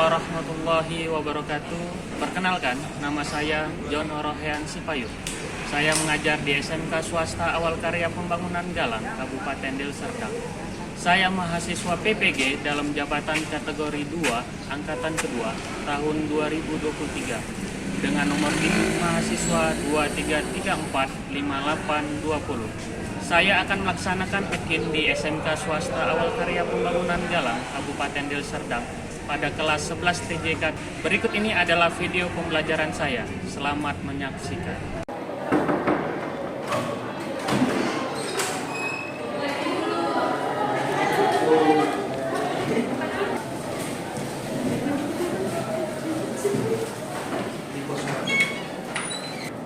warahmatullahi wabarakatuh. Perkenalkan, nama saya John Orohean Sipayu. Saya mengajar di SMK Swasta Awal Karya Pembangunan Galang, Kabupaten Deli Serdang. Saya mahasiswa PPG dalam jabatan kategori 2, angkatan kedua, tahun 2023. Dengan nomor induk mahasiswa 23345820. Saya akan melaksanakan UKIN di SMK Swasta Awal Karya Pembangunan Galang, Kabupaten Deli Serdang pada kelas 11 TJK. Berikut ini adalah video pembelajaran saya. Selamat menyaksikan.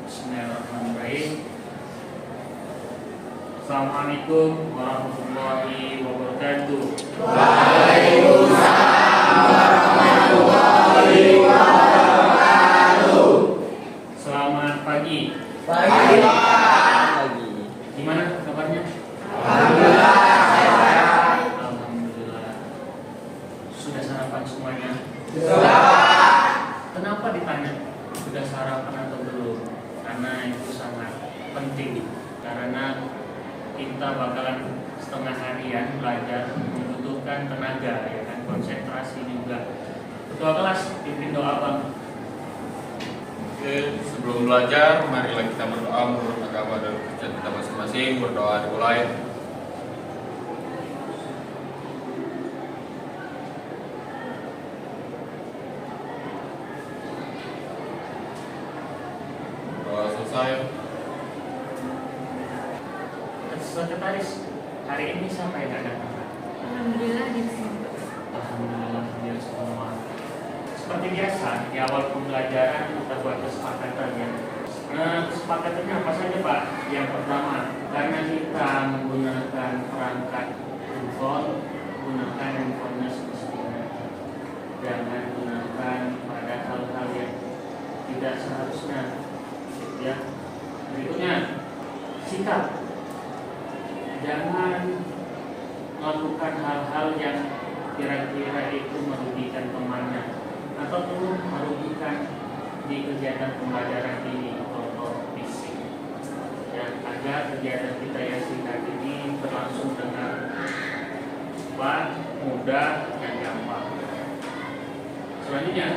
Bismillahirrahmanirrahim. Assalamualaikum warahmatullahi wabarakatuh. Waalaikumsalam warahmatullahi wabarakatuh. Selamat pagi. Pagi. Gimana kabarnya? Alhamdulillah sehat. Alhamdulillah. Sudah sarapan semuanya? Sudah. Kenapa ditanya sudah sarapan atau belum? Karena itu sangat penting. Karena kita bakalan setengah harian belajar, membutuhkan tenaga, ya kan, konsentrasi juga. Ketua kelas, pimpin doa Bang. Oke, sebelum belajar, marilah kita berdoa menurut agama dan kepercayaan kita masing-masing. Berdoa dimulai. Doa selesai. Sekretaris, hari ini siapa yang ada? Alhamdulillah di sini. Alhamdulillah dia semua. Seperti biasa, di awal pembelajaran kita buat kesepakatan ya. Kesepakatannya apa saja Pak? Yang pertama, karena kita menggunakan perangkat handphone, gunakan handphonenya semestinya. Jangan gunakan pada hal-hal yang tidak seharusnya. Ya. Berikutnya, sikap. Jangan melakukan hal-hal yang kira-kira itu merugikan temannya ataupun merugikan di kegiatan pembelajaran ini, contoh fisik. Ya, agar kegiatan kita yang singkat ini berlangsung dengan cepat, mudah, dan gampang. Selanjutnya,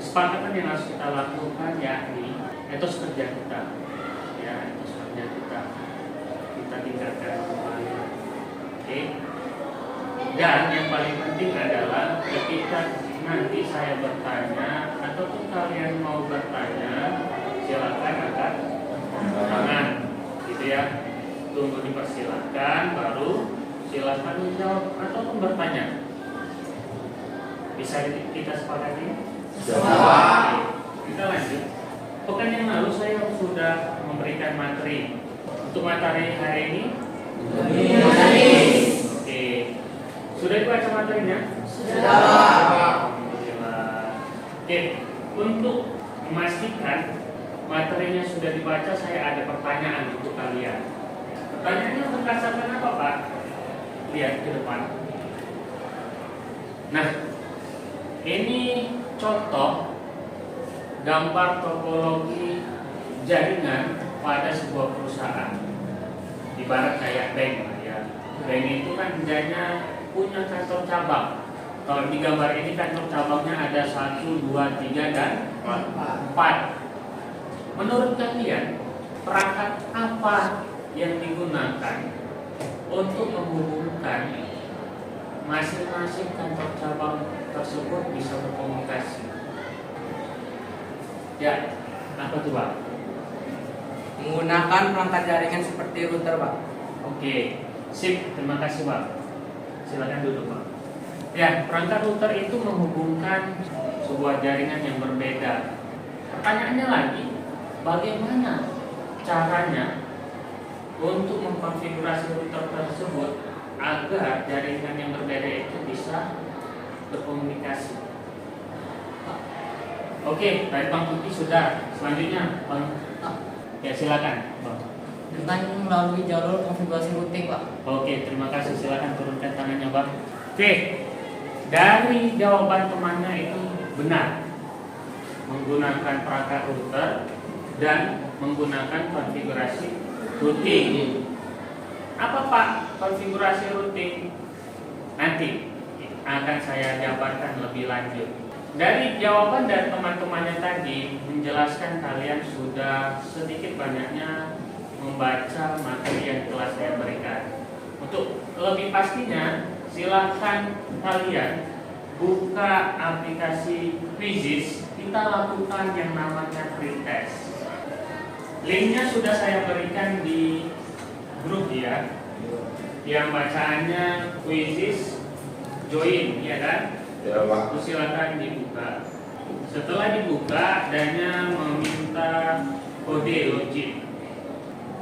kesepakatan yang harus kita lakukan yakni etos kerja kita. Ya, etos kerja kita tingkatkan kembali. Oke. Dan yang paling penting adalah ketika nanti saya bertanya ataupun kalian mau bertanya, silakan angkat tangan, gitu ya. Tunggu dipersilakan, baru silakan menjawab ataupun bertanya. Bisa kita sepakati? Oke. Kita lanjut. Pekan yang lalu saya sudah memberikan materi. Untuk materi hari ini? Oke. Sudah dibaca materinya? Sudah. Alhamdulillah. Oke. Untuk memastikan materinya sudah dibaca, saya ada pertanyaan untuk kalian. Pertanyaannya berdasarkan apa Pak? Lihat ke depan. Nah, ini contoh gambar topologi jaringan pada sebuah perusahaan. Ibarat kayak bank ya. Bank itu kan kerjanya punya kantor cabang. Kalau di gambar ini kantor cabangnya ada 1, 2, 3, dan 4. Menurut kalian, perangkat apa yang digunakan untuk menghubungkan masing-masing kantor cabang tersebut bisa berkomunikasi? Ya, apa tuh Pak? Menggunakan perangkat jaringan seperti router, Pak. Oke, sip, terima kasih Pak. Silakan duduk Pak. Ya, perangkat router itu menghubungkan sebuah jaringan yang berbeda. Pertanyaannya lagi, bagaimana caranya untuk mengkonfigurasi router tersebut agar jaringan yang berbeda itu bisa berkomunikasi? Oke, baik Bang Tuti sudah. Selanjutnya Bang. Ya silakan Bang. Dengan melalui jalur konfigurasi routing Pak. Oke, terima kasih. Silakan turunkan tangannya Bang. Oke, dari jawaban temannya itu benar, menggunakan perangkat router dan menggunakan konfigurasi routing. Apa Pak konfigurasi routing? Nanti akan saya jabarkan lebih lanjut. Dari jawaban dari teman-temannya tadi menjelaskan kalian sudah sedikit banyaknya membaca materi yang telah saya berikan. Untuk lebih pastinya, silahkan kalian buka aplikasi Quizizz. Kita lakukan yang namanya pretest. Linknya sudah saya berikan di grup ya. Yang bacaannya Quizizz join, ya kan? Ya Pak. Silakan dibuka. Setelah dibuka, adanya meminta kode login.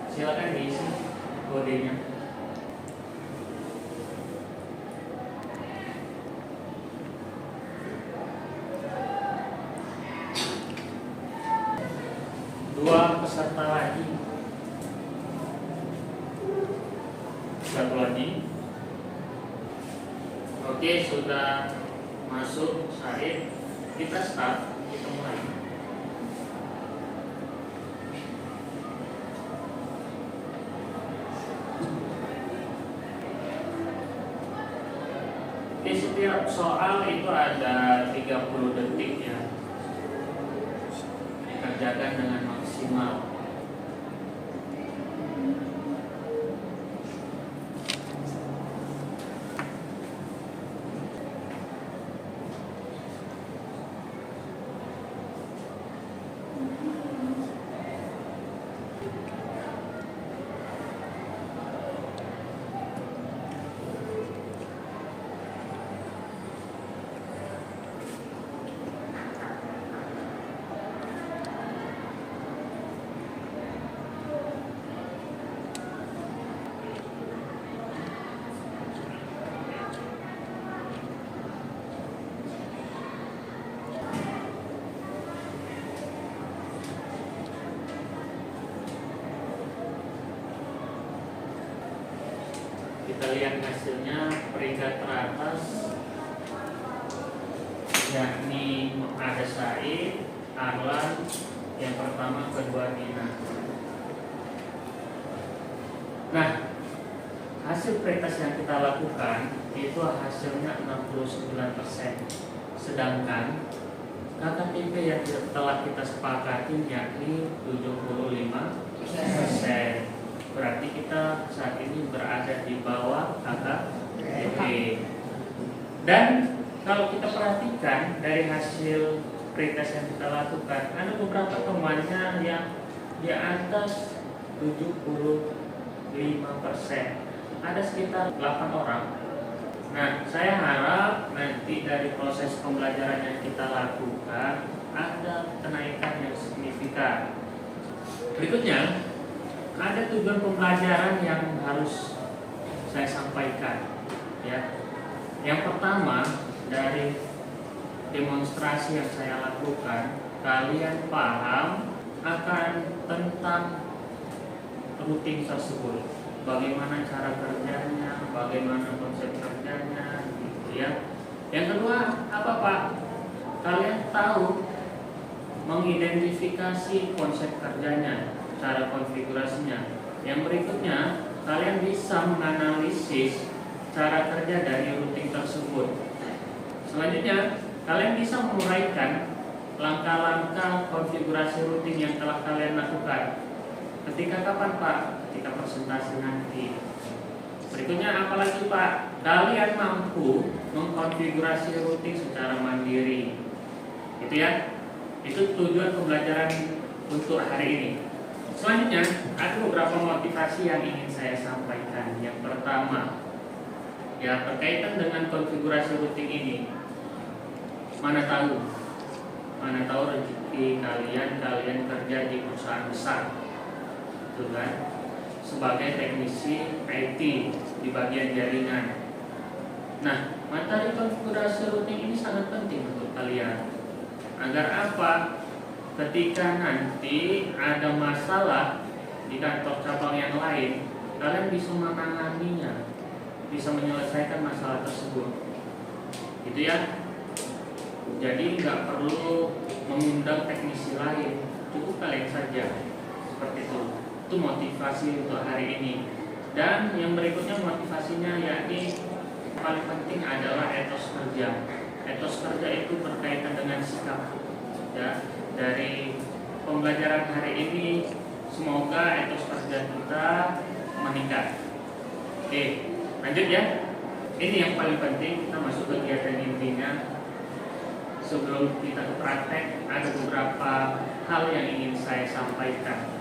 Silakan diisi kodenya. Dua peserta lagi. Satu lagi. Oke, sudah masuk Syahid. Kita start, kita mulai. Di setiap soal itu ada 30 detik ya. Dikerjakan dengan maksimal. Kita lihat hasilnya, peringkat teratas yakni ada Said, Arlan, yang pertama, kedua Dina. Nah, hasil pretest yang kita lakukan itu hasilnya 69%. Sedangkan KKTP yang telah kita sepakati yakni 75%. Berarti kita saat ini berada di bawah KKTP. Dan kalau kita perhatikan dari hasil pretest yang kita lakukan, ada beberapa temannya yang di atas 75%. Ada sekitar 8 orang. Nah, saya harap nanti dari proses pembelajaran yang kita lakukan ada kenaikan yang signifikan. Berikutnya, ada tujuan pembelajaran yang harus saya sampaikan. Ya, yang pertama dari demonstrasi yang saya lakukan, kalian paham akan tentang routing tersebut, bagaimana cara kerjanya, bagaimana konsep kerjanya, gitu ya. Yang kedua, apa Pak? Kalian tahu mengidentifikasi konsep kerjanya, cara konfigurasinya. Yang berikutnya, kalian bisa menganalisis cara kerja dari routing tersebut. Selanjutnya, kalian bisa menguraikan langkah-langkah konfigurasi routing yang telah kalian lakukan. Ketika kapan Pak? Ketika presentasi nanti. Berikutnya apalagi Pak? Kalian mampu mengkonfigurasi routing secara mandiri. Itu ya. Itu tujuan pembelajaran untuk hari ini. Selanjutnya, ada beberapa motivasi yang ingin saya sampaikan. Yang pertama, ya berkaitan dengan konfigurasi routing ini. Mana tahu rezeki kalian kerja di perusahaan besar, gitu kan? Sebagai teknisi IT di bagian jaringan. Nah, materi konfigurasi routing ini sangat penting untuk kalian. Agar apa? Ketika nanti ada masalah di kantor cabang yang lain, kalian bisa menanganinya, bisa menyelesaikan masalah tersebut. gitu ya. Jadi nggak perlu mengundang teknisi lain, cukup kalian saja, seperti itu. Itu motivasi untuk hari ini. Dan yang berikutnya motivasinya yakni paling penting adalah etos kerja. Etos kerja itu berkaitan dengan sikap. Ya, dari pembelajaran hari ini semoga etos kerja kita meningkat. Oke, lanjut ya. Ini yang paling penting, kita masuk kegiatan intinya. Sebelum kita ke praktek, ada beberapa hal yang ingin saya sampaikan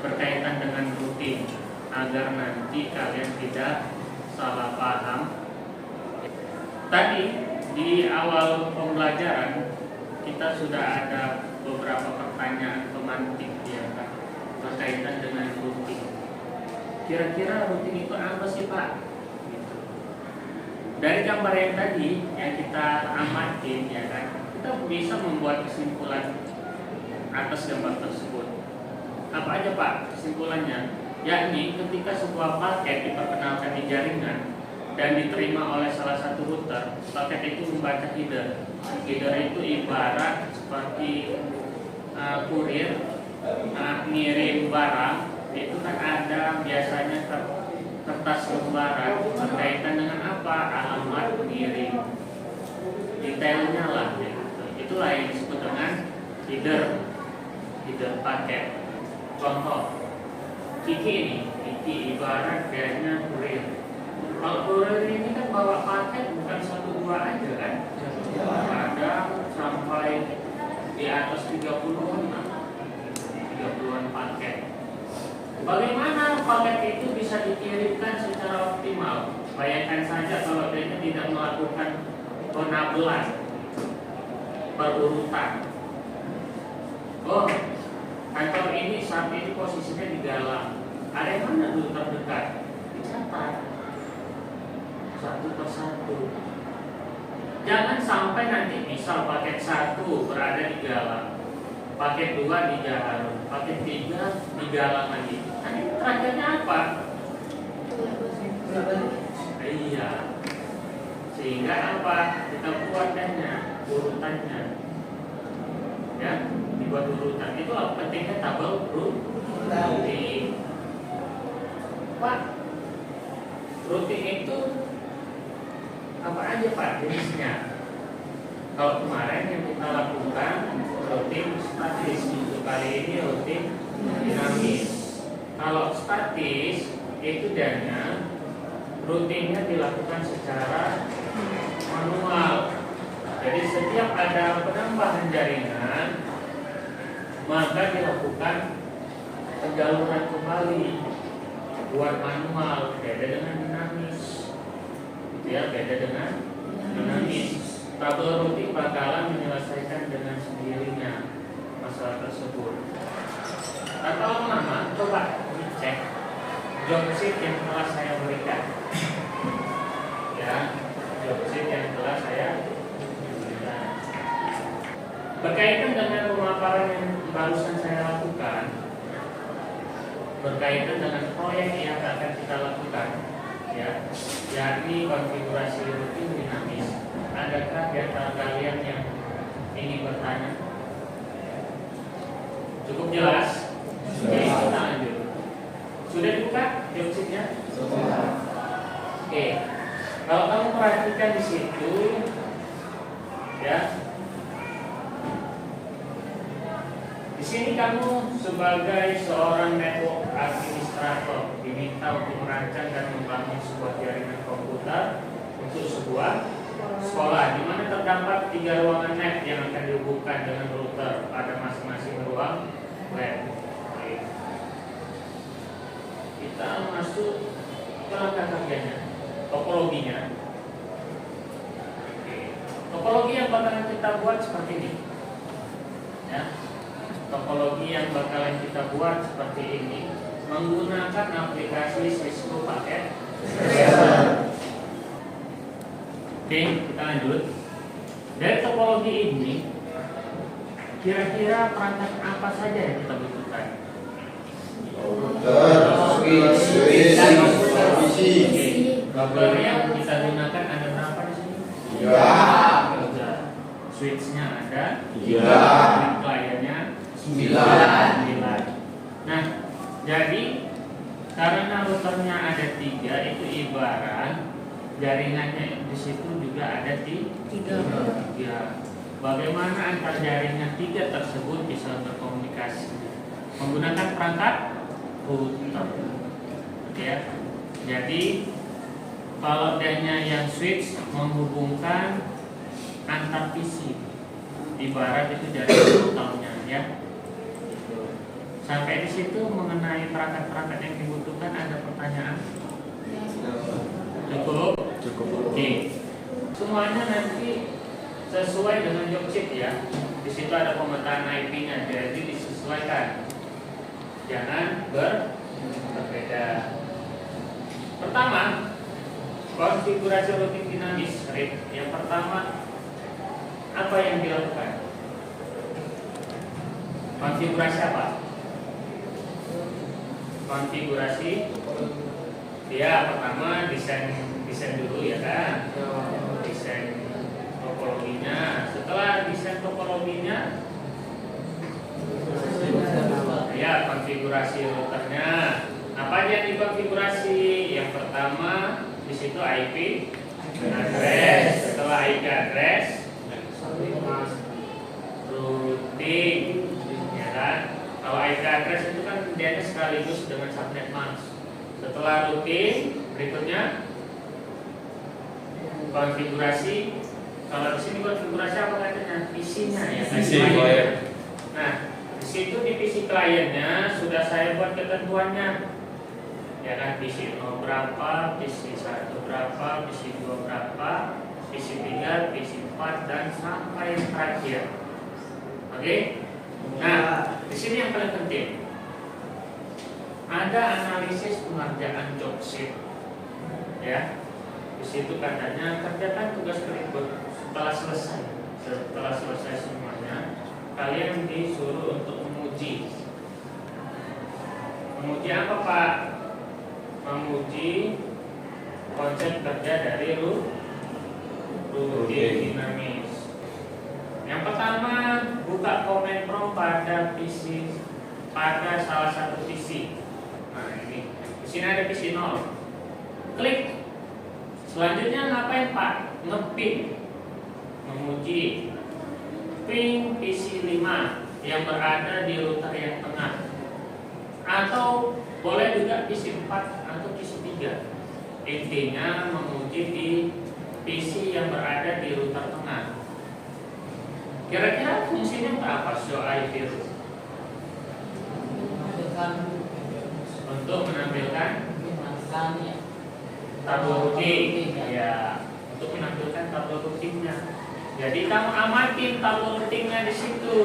berkaitan dengan rutin agar nanti kalian tidak salah paham. Tadi di awal pembelajaran kita sudah ada beberapa pertanyaan pemantik ya Pak, berkaitan dengan rutin. Kira-kira rutin itu apa sih Pak? Gitu. Dari gambar yang tadi yang kita amatin ya kan, kita bisa membuat kesimpulan atas gambar tersebut. Apa aja Pak kesimpulannya? Yakni ketika sebuah paket diperkenalkan di jaringan dan diterima oleh salah satu router, paket itu membaca header. Header itu ibarat seperti kurir ngirim barang. Itu kan ada biasanya kertas lembaran berkaitan dengan apa? Alamat pengirim, detailnya lah ya. Itulah yang disebut dengan header paket. Contoh Kiki ibarat kayaknya kurir. Kalau kurir ini kan bawa paket bukan 1-2 aja kan, kadang sampai di atas 30-an paket. Bagaimana paket itu bisa dikirimkan secara optimal? Bayangkan saja kalau dia tidak melakukan penabelan berurutan. Oh, kantor ini saat ini posisinya di Galang. Ada yang mana dulu terdekat? Dicatat satu persatu. Jangan sampai nanti misal paket 1 berada di Galang, paket 2 di Jakarta, paket 3 di Galang lagi. Nanti terakhirnya apa? Iya. Sehingga apa? Kita buat urutannya. Ya, dibuat urutan. Itu pentingnya tabel rutin. Pak, rutin itu apa aja Pak jenisnya? Kalau kemarin yang kita lakukan rutin statis, untuk kali ini rutin dinamis. Kalau statis itu dana rutinnya dilakukan secara manual. Jadi setiap ada penambahan jaringan maka dilakukan penjaluran kembali buat manual, beda dengan dinamis. Itu ya, beda dengan dinamis. Tabel rutin bakalan menyelesaikan dengan sendirinya masalah tersebut. Tanpa lama-lama, coba cek job sheet yang telah saya berikan. Ya, job sheet yang telah saya berikan. Berkaitan dengan pemaparan yang barusan saya lakukan, berkaitan dengan proyek yang akan kita lakukan, ya, yakni konfigurasi rutin dinamis. Adakah di antara kalian yang ingin bertanya? Cukup jelas? Oke, kita lanjut. Sudah dibuka jobsheetnya? Oke. Kalau kamu perhatikan di situ, ya. Di sini kamu sebagai seorang network administrator diminta untuk merancang dan membangun sebuah jaringan komputer untuk sebuah sekolah, di mana terdapat 3 ruangan net yang akan dihubungkan dengan router pada masing-masing ruang web. Oke. Kita masuk ke langkah kerjanya, topologinya. Oke. Topologi yang bakalan kita buat seperti ini. Ya. Topologi yang bakalan kita buat seperti ini menggunakan aplikasi Cisco paket. Oke, kita lanjut. Dari topologi ini, kira-kira perangkat apa saja yang kita butuhkan? Router yang kita gunakan ada berapa di sini? Ya. switch-nya ada 3. kliennya 9. Nah, jadi karena routernya ada 3, itu ibarat jaringannya di situ juga ada 3. Bagaimana antar jaringan 3 tersebut bisa berkomunikasi? Menggunakan perangkat router. Ya. Jadi kalau adanya yang switch menghubungkan antar PC, ibarat itu jaringan routernya, ya. Sampai di situ mengenai perangkat-perangkat yang dibutuhkan ada pertanyaan? Cukup? Oke. Semuanya nanti sesuai dengan job sheet ya. Di situ ada pemetaan IP-nya, jadi disesuaikan. Jangan berbeda. Pertama, konfigurasi routing dinamis RIP. Yang pertama, apa yang dilakukan? Konfigurasi apa? Konfigurasi. Ya, pertama desain dulu ya kan. Desain topologinya. Setelah desain topologinya, ya konfigurasi routernya. Apa aja yang dikonfigurasi? Yang pertama di situ IP address. Setelah IP address, routing, ya kan? Kalau IP address itu kan dia sekaligus dengan subnet mask. Setelah routing, berikutnya konfigurasi. Kalau di sini konfigurasi apa katanya? PC-nya ya. PC client. Nah, di situ di PC kliennya sudah saya buat ketentuannya. Ya kan, PC 0 berapa, PC 1 berapa, PC 2 berapa, PC 3, PC 4 dan sampai yang terakhir. Oke? Nah, di sini yang paling penting ada analisis pengerjaan job sheet. Ya. Di situ katanya kerjakan tugas berikut setelah selesai semuanya, kalian disuruh untuk menguji. Menguji apa, Pak? Menguji konsep kerja dari routing dinamis. Yang pertama, buka command prompt pada PC, pada salah satu PC. Nah, ini. Di sini ada PC 0. Klik. Selanjutnya ngapain, Pak? Ngepin. Menguji ping PC 5 yang berada di router yang tengah. Atau boleh juga PC 4 atau PC 3. Intinya menguji di PC yang berada di router tengah. Kira-kira fungsinya apa? Show IP untuk menampilkan tabel routing. Ya, untuk menampilkan tabel routingnya. Jadi kamu amatin tabel routingnya di situ.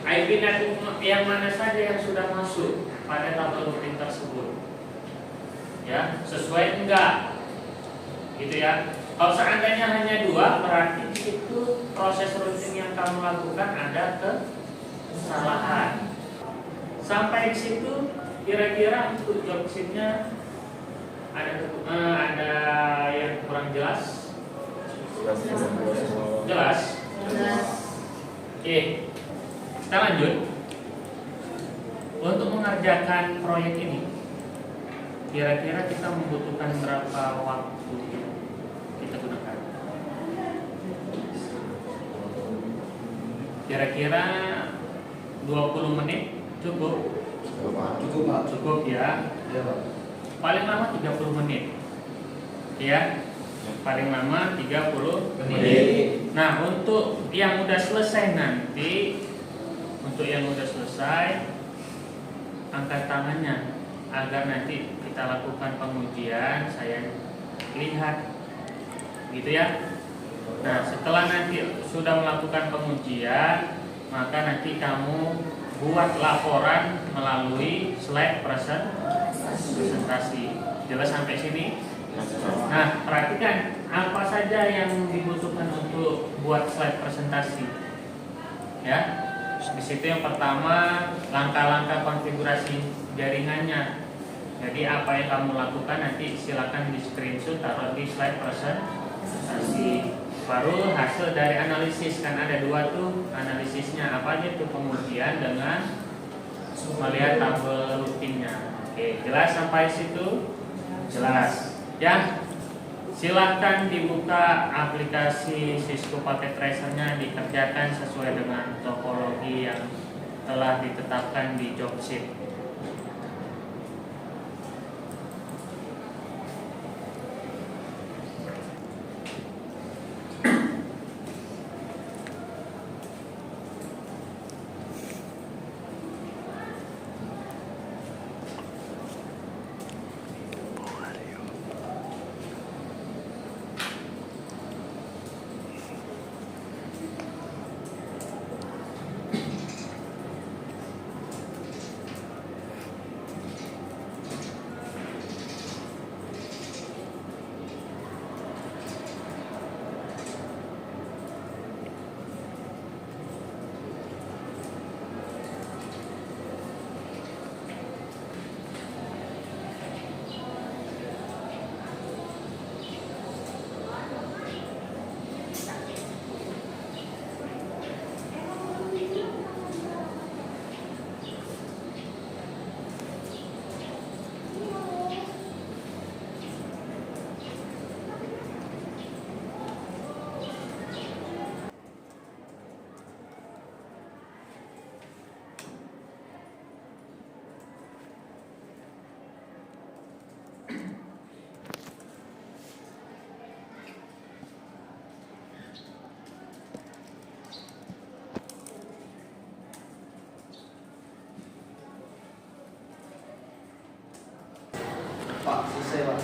IP network yang mana saja yang sudah masuk pada tabel routing tersebut. Ya, sesuai enggak? Gitu ya. Kalau seandainya hanya 2, berarti di situ proses routing yang kamu lakukan ada kesalahan. Sampai di situ kira-kira untuk job sheet-nya ada yang kurang jelas? Jelas? Oke, kita lanjut. Untuk mengerjakan proyek ini, kira-kira kita membutuhkan berapa waktu kita gunakan? Kira-kira 20 menit cukup? Cukup, Pak. Cukup ya. Ya, Pak. Paling lama 30 menit. Ya. Paling lama 30 menit. Nah, untuk yang udah selesai nanti, angkat tangannya agar nanti kita lakukan pengujian, saya lihat. Gitu ya. Nah, setelah nanti sudah melakukan pengujian, maka nanti kamu buat laporan melalui slide presentasi. Jelas sampai sini? Nah, perhatikan apa saja yang dibutuhkan untuk buat slide presentasi. Ya. Di situ yang pertama, langkah-langkah konfigurasi jaringannya. Jadi apa yang kamu lakukan nanti silakan di screenshot, taruh di slide presentasi. Baru hasil dari analisis, kan ada dua tuh analisisnya, apa aja tuh pengujian dengan melihat tabel rutinnya. Oke, jelas sampai situ? Jelas. Ya, silahkan dibuka aplikasi Cisco Packet Tracer-nya, dikerjakan sesuai dengan topologi yang telah ditetapkan di job sheet. Pak, selesai Pak.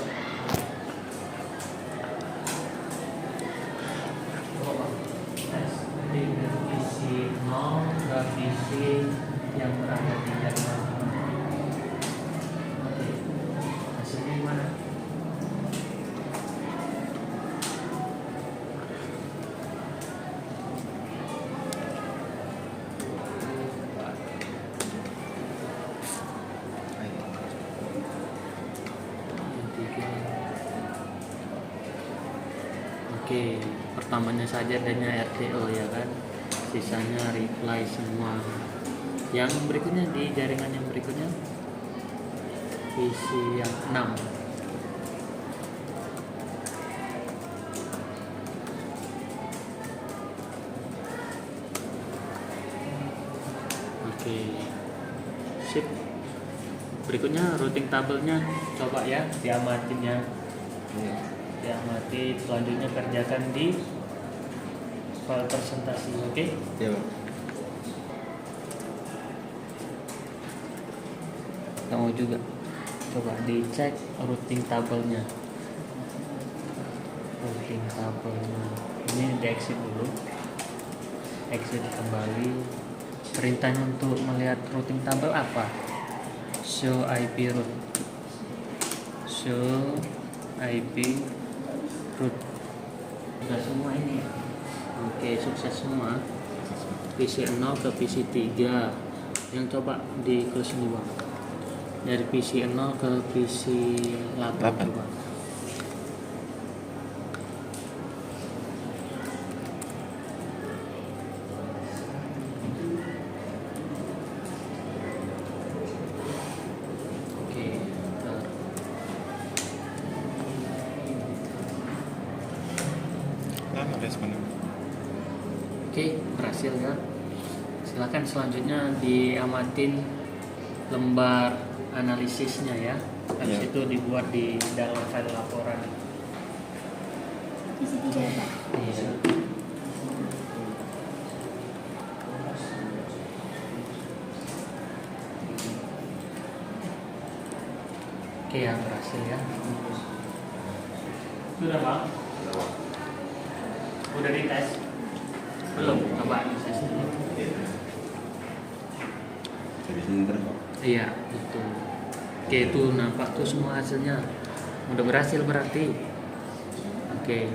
Jadi visi 0 ke visi yang berada di dalam. Oke, hasilnya gimana? Oke, pertamanya saja adanya RTO ya kan, sisanya reply semua. Yang berikutnya di jaringan yang berikutnya visi yang 6. Oke, sip. Berikutnya routing tabelnya coba ya diamatin ya. Diamati, selanjutnya kerjakan di file presentasi. Oke? Iya Pak. Kamu juga coba dicek routing tabelnya. Routing tabelnya ini di exit dulu, exit kembali. Perintahnya untuk melihat routing tabel apa? Show IP route, show IP root. Sudah semua ini. Oke, sukses semua. PC 0 ke PC 3. Yang coba di close ini Bang. Dari PC 0 ke PC 8 coba. Oke, berhasil ya. Silakan selanjutnya diamatin lembar analisisnya ya. Habis itu dibuat di dalam file laporan. Isi tiga Pak. Iya. Oke, yang berhasil ya. Sudah Bang? Udah dites? Belum, coba dites dulu. Iya, betul. Oke, itu nampak tuh semua hasilnya. Udah berhasil berarti. Oke.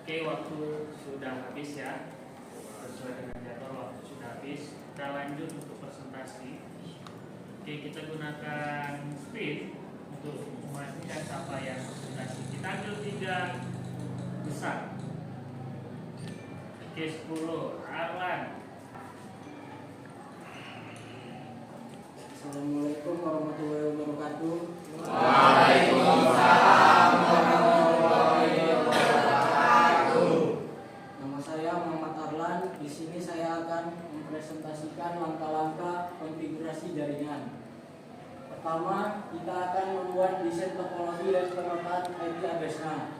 Oke, waktu sudah habis ya. Sesuai dengan jadwal waktu sudah habis. Kita lanjut untuk presentasi. Oke, kita gunakan speed untuk memastikan siapa yang presentasi. Kita ambil 3 besar. Oke, 10. Arlan. Assalamualaikum warahmatullahi wabarakatuh. Waalaikumsalam warahmatullahi wabarakatuh. Nama saya Muhammad Arlan. Di sini saya akan mempresentasikan langkah-langkah konfigurasi jaringan. Pertama, kita akan membuat desain topologi dan pemetaan IP address-nya.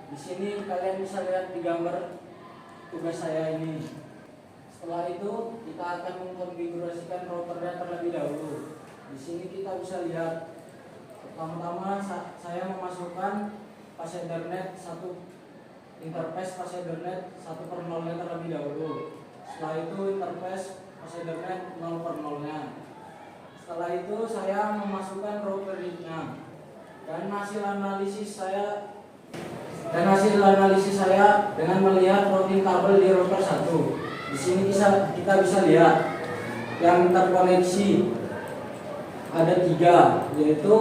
Di sini kalian bisa lihat di gambar tugas saya ini. Setelah itu, kita akan mengkonfigurasikan routernya terlebih dahulu. Di sini kita bisa lihat, pertama-tama saya memasukkan pas Ethernet 1 interface pas Ethernet 1/0-nya terlebih dahulu. Setelah itu interface pas Ethernet 0/0-nya. Setelah itu saya memasukkan routernya. Dan hasil analisis saya dengan melihat routing kabel di router 1. Di sini kita bisa lihat yang terkoneksi ada 3, yaitu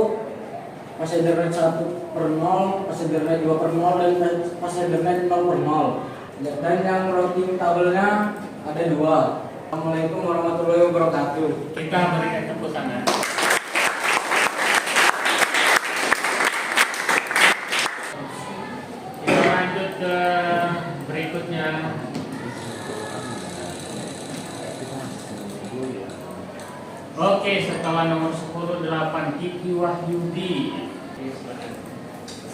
pas Ethernet 1/0, pas Ethernet 2/0, dan pas Ethernet 0/0. Dan yang routing kabelnya ada 2. Assalamualaikum warahmatullahi wabarakatuh. Kita berikan tepuk tangan. Kita lanjut ke berikutnya. Oke, setelah nomor 10, 8, Kiki Wahyudi.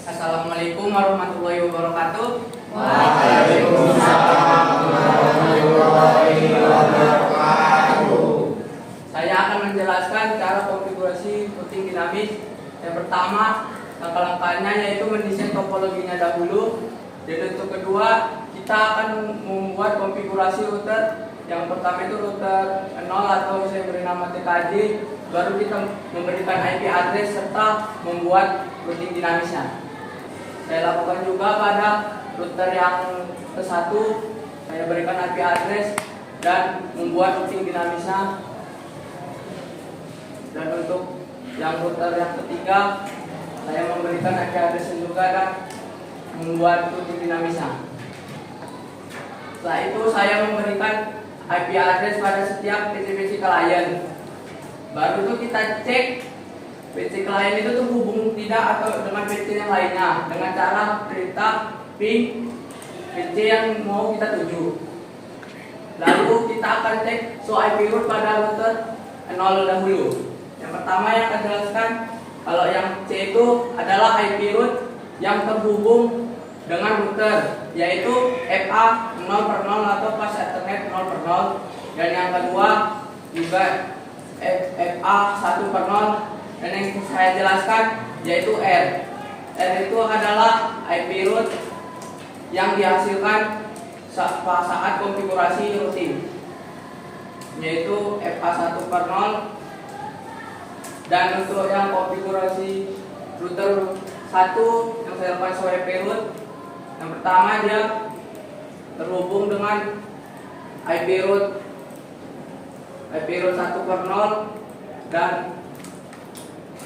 Assalamualaikum warahmatullahi wabarakatuh. Waalaikumsalam warahmatullahi wabarakatuh. Saya akan menjelaskan cara konfigurasi routing dinamis. Yang pertama, langkah-langkahnya yaitu mendesain topologinya dahulu. Dan untuk kedua, kita akan membuat konfigurasi router. Yang pertama itu router 0 atau saya beri nama TKD. Baru kita memberikan IP address serta membuat routing dinamisnya. Saya lakukan juga pada router yang ke-1. Saya berikan IP address dan membuat routing dinamisnya. Dan untuk yang router yang ketiga, saya memberikan IP address juga dan membuat routing dinamisnya. Setelah itu saya memberikan IP address pada setiap PC klien. Baru itu kita cek PC klien itu terhubung tidak atau dengan PC yang lainnya dengan cara perintah ping PC yang mau kita tuju. Lalu kita akan cek IP root pada router 0 dahulu. Yang pertama yang akan jelaskan, kalau yang C itu adalah IP root yang terhubung dengan router, yaitu FA 0/0 atau pas Ethernet 0/0. Dan yang kedua juga FA 1/0. Dan yang saya jelaskan yaitu R. R itu adalah IP root yang dihasilkan saat konfigurasi routing, yaitu FA 1/0. Dan untuk yang konfigurasi router 1 yang saya lakukan sebagai IP root, yang pertama dia terhubung dengan IP root 1/0 dan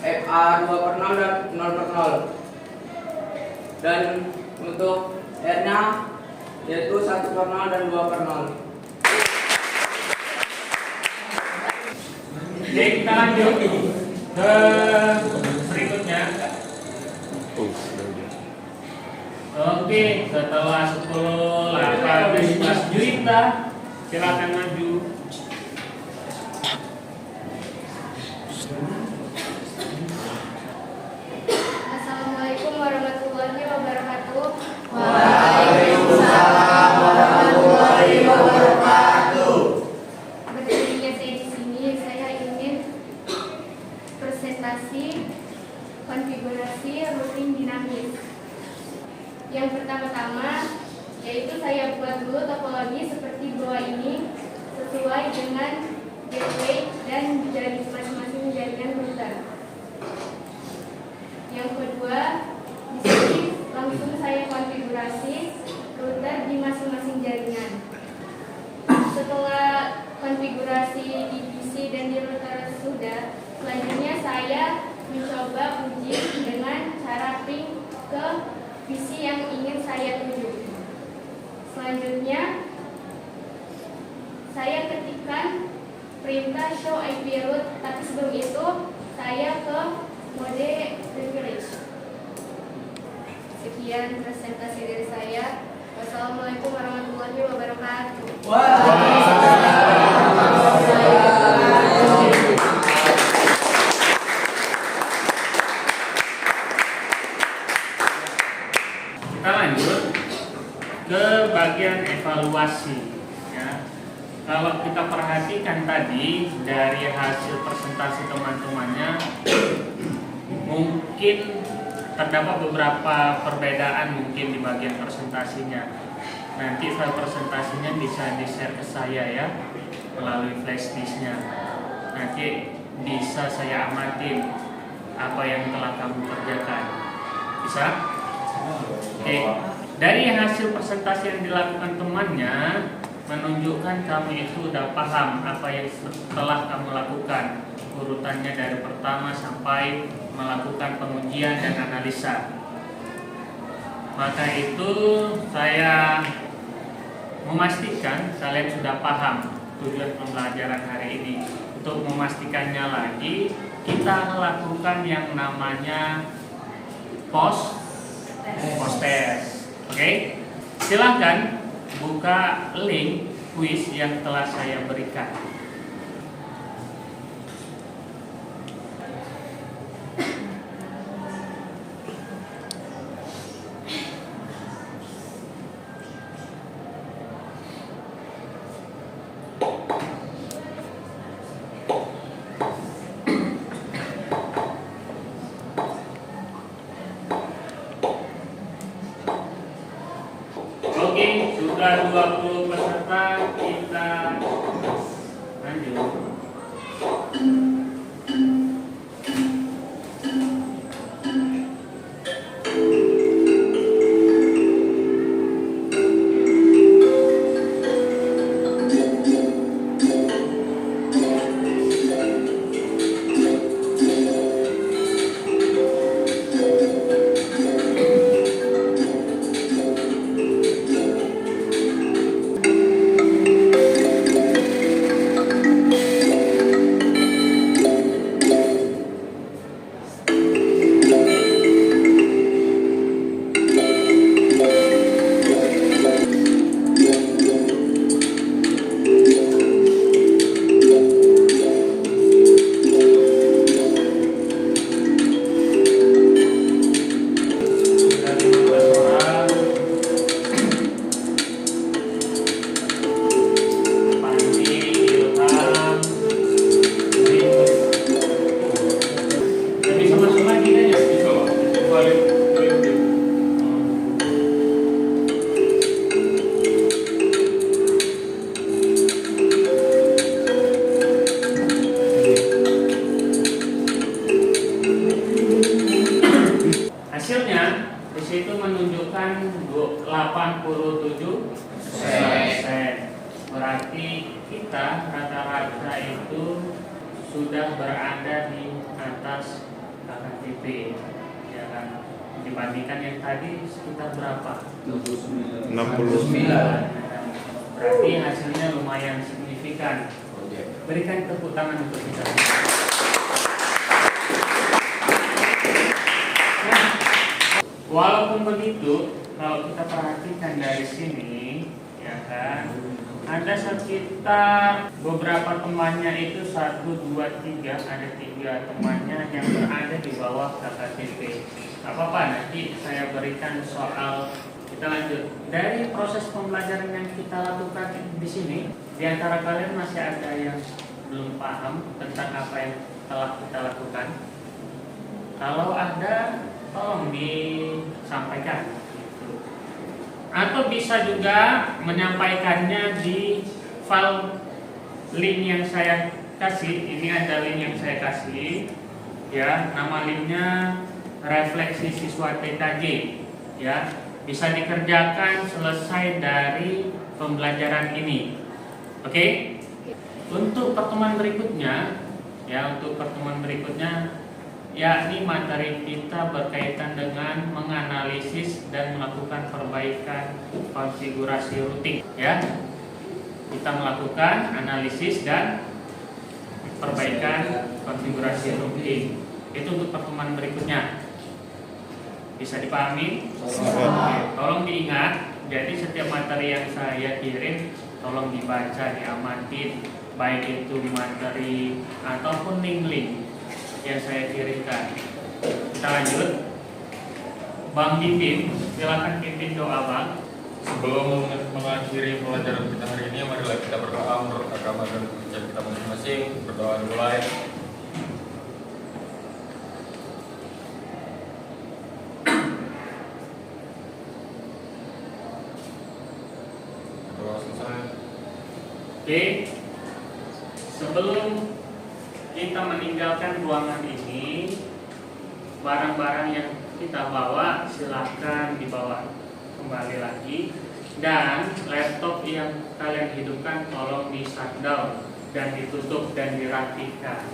FA 2/0 dan 0/0. Dan untuk R-nya yaitu 1/0 dan 2/0. Jadi kita lanjut ke berikutnya. Oke, setelah 10, 8, 11, Juwita, silakan maju. Assalamualaikum warahmatullahi wabarakatuh. Waalaikumsalam warahmatullahi wabarakatuh. Berdirinya saya di sini, saya ingin presentasi konfigurasi routing dinamis. Yang pertama-tama yaitu saya buat dulu topologi seperti bawah ini sesuai dengan gateway dan masing-masing jaringan router. Yang kedua, di sini langsung saya konfigurasi Selanjutnya saya mencoba uji dengan cara ping ke visi yang ingin saya tuju. Selanjutnya saya ketikkan perintah show IP route, tapi sebelum itu saya ke mode privilege. Sekian presentasi dari saya. Wassalamualaikum warahmatullahi wabarakatuh. Kita lanjut ke bagian evaluasi. Ya. Kalau kita perhatikan tadi dari hasil presentasi teman-temannya, mungkin terdapat beberapa perbedaan mungkin di bagian presentasinya. Nanti file presentasinya bisa di-share ke saya ya melalui flash disknya. Nanti bisa saya amatin apa yang telah kamu kerjakan. Bisa? Oke. Dari hasil presentasi yang dilakukan temannya menunjukkan kamu itu sudah paham apa yang telah kamu lakukan, urutannya dari pertama sampai melakukan pengujian dan analisa. Maka itu saya memastikan kalian sudah paham tujuan pembelajaran hari ini. Untuk memastikannya lagi, kita lakukan yang namanya post test. Oke? Silahkan buka link kuis yang telah saya berikan. Oke, sudah 20 peserta, kita lanjut. Hasilnya di situ menunjukkan 87%. Berarti kita rata-rata itu sudah berada di atas KKTP, ya kan? Dibandingkan yang tadi sekitar berapa? 69. Berarti hasilnya lumayan signifikan. Berikan tepuk tangan untuk kita. Nah, walaupun begitu, kalau kita perhatikan dari sini, ya kan, ada sekitar beberapa temannya itu 1, 2, 3, ada 3 temannya yang berada di bawah KKTP. Apa-apa, nanti saya berikan soal. Kita lanjut. Dari proses pembelajaran yang kita lakukan di sini, di antara kalian masih ada yang belum paham tentang apa yang telah kita lakukan? Kalau ada, tolong disampaikan. Atau bisa juga menyampaikannya di file link yang saya kasih. Ini ada link yang saya kasih, ya. Nama linknya refleksi siswa TKJ, ya. Bisa dikerjakan selesai dari pembelajaran ini. Oke? Untuk pertemuan berikutnya, Ya, untuk pertemuan berikutnya yakni materi kita berkaitan dengan menganalisis dan melakukan perbaikan konfigurasi routing. Ya, kita melakukan analisis dan perbaikan konfigurasi routing. Itu untuk pertemuan berikutnya. Bisa dipahami? Oke, tolong diingat. Jadi setiap materi yang saya kirim tolong dibaca, diamatin, baik itu materi ataupun link-link yang saya kirimkan. Kita lanjut. Bang Pipin, silakan pimpin doa Bang. Sebelum mengakhiri pelajaran kita hari ini, marilah kita berdoa menurut agama dan kepercayaan kita masing-masing. Berdoa dimulai. Berdoa selesai. Oke. Sebelum kita meninggalkan ruangan ini, barang-barang yang kita bawa silahkan dibawa kembali lagi, dan laptop yang kalian hidupkan tolong di shutdown dan ditutup dan dirapikan.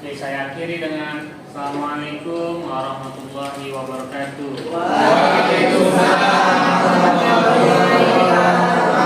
Oke, saya akhiri dengan Assalamualaikum warahmatullahi wabarakatuh. Waalaikumsalam warahmatullahi wabarakatuh.